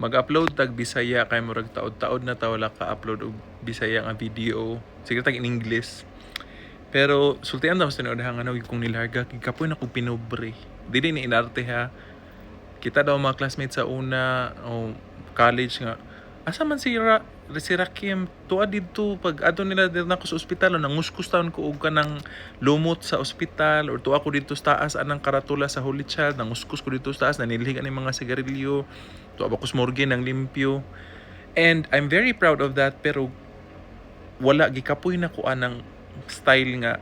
mag-upload tag Bisaya kay murag taod-taod na ta wala ka upload og Bisaya nga video. Sige tag in English. Pero sultian daw sa tinuodahan nga kung nilarga kapoy na kog pinobre. Dili ni inarte ha. Kita daw mga classmates sa una o college nga asa man si Rakim tuwa dito pag adto nila dito na ko sa ospital nanguskus taon ko og kanang lumot sa ospital or tuwa ko dito sa taas anang karatula sa Holy Child nanguskus ko dito sa taas nanilhig ani mga sigarilyo tuwa ko sa morgue nang limpyo and I'm very proud of that pero wala gikapoy na ko anang style nga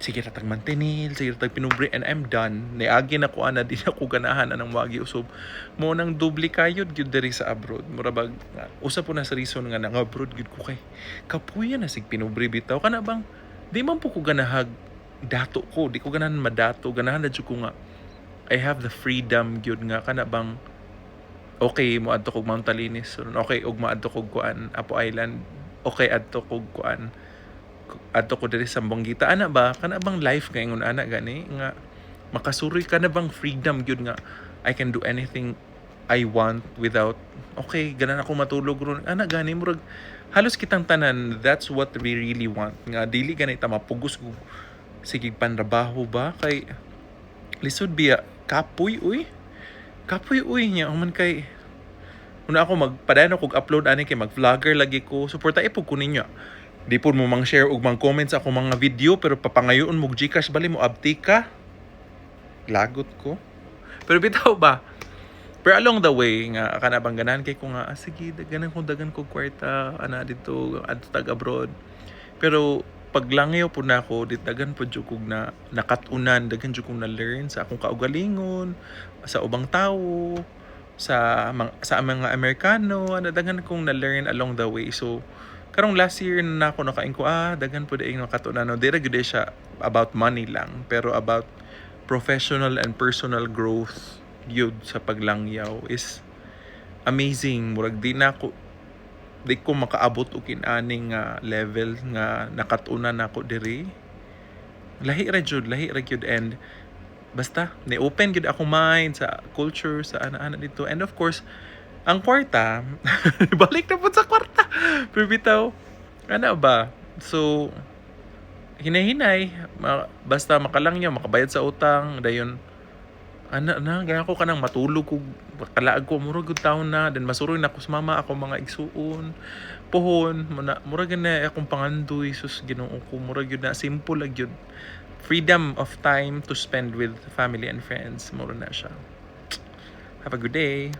sige ratag mantinil, sige ratag pinubre and I'm done. Niagi na ko ana di na ko ganahan anang wagi usab. Mo nang doble kayod gyud diri sa abroad. Mura bag usa po na sa reason nga nang abroad gyud ko kay kapuya na sig pinubre bitaw kana bang di man po ko ganahag dato ko, di ko ganahan madato, ganahan na jud ko nga I have the freedom gyud nga kana bang okay mo adto kog Mount Talinis, okay og maadto kog kuan Apo Island, okay adto kog kuan adto ko diri sa Buanguita ana ba kana bang life kay ngon ana gani nga makasuroy ka na bang freedom gyud nga I can do anything I want without okay ganan ako matulog ron ana gani murag halos kitang tanan that's what we really want nga dili gani ta mapugos ko sige panrabaho ba kay lisod biya kapoy uy nya man kay una ako magpadano kog upload ani kay mag-vlogger lagi ko suporta ipog ko ninyo. Di po mo mang share ug mang comment sa akong mga video pero papangayoon mo Gcash bali mo abti ka. Lagot ko. Pero bitaw ba? Pero along the way nga kana bang ganahan kay ko nga sige dagan ko kwarta ana dito adto tag abroad. Pero paglangyaw po na ako dit dagan po jud kog na nakatunan dagan jud kog na learn sa akong kaugalingon sa ubang tawo sa mga Amerikano ana dagan kong na learn along the way so karong last year na ako nakain ko dagan po daing nakatunan no dira gyud siya about money lang pero about professional and personal growth yun sa paglangyaw is amazing murag di ko makaabot og kinaning level nga nakatunan nako diri lahi ra gyud and basta ni open gyud ako mind sa culture sa ana dito and of course ang kwarta balik na po sa kwarta pero bitaw ano ba so hinay basta makalangyaw makabayad sa utang dayon ganyan ko kanang matulog ko kalaag ko murag gud taon na then masuroy na ko sa mama ako mga igsuon pohon murag na akong pangandoy sus Ginoo ko murag gyud na simple lang gyud freedom of time to spend with family and friends mura na siya. Have a good day.